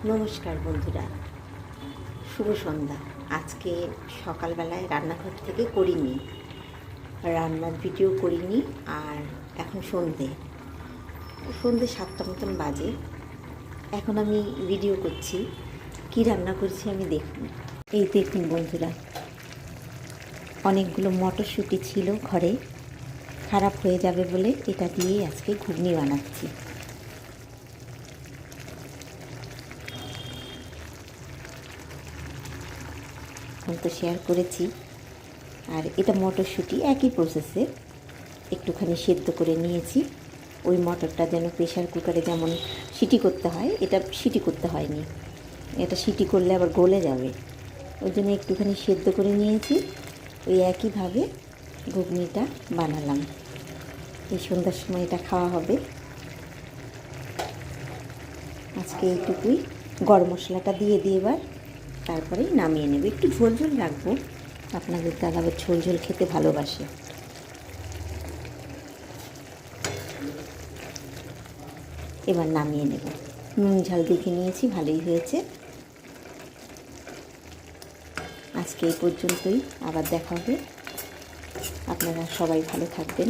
নমস্কার বন্ধুরা, শুভ সন্ধ্যা। আজকে সকালবেলায় রান্নাঘর থেকে করিনি, রান্নার ভিডিও করিনি। আর এখন সন্ধে 7টা মতন বাজে। এখন আমি ভিডিও করছি, কি রান্না করছি আমি দেখুন। এই দেখুন বন্ধুরা, অনেকগুলো মটরশুঁটি ছিল ঘরে, খারাপ হয়ে যাবে বলে এটা দিয়েই আজকে ঘুগনি বানাচ্ছি। তো শেয়ার করেছি। আর এটা মটরশুঁটি একই প্রসেসে একটুখানি সেদ্ধ করে নিয়েছি। ওই মটরটা যেন প্রেশার কুকারে যেমন সিটি করতে হয়, এটা সিটি করতে হয়নি, এটা সিটি করলে আবার গলে যাবে, ওই জন্য একটুখানি সেদ্ধ করে নিয়েছি। ওই একইভাবে ঘুগনিটা বানালাম। এই সন্ধ্যার সময় এটা খাওয়া হবে। আজকে এইটুকুই, গরম মশলাটা দিয়ে এবার তারপরেই নামিয়ে নেব। একটু ঝোল ঝোল রাখবো, আপনাদের দাদা আবার ঝোল ঝোল খেতে ভালোবাসে। এবার নামিয়ে নেব। নুন ঝাল দেখে নিয়েছি, ভালোই হয়েছে। আজকে এই পর্যন্তই, আবার দেখা হবে। আপনারা সবাই ভালো থাকবেন।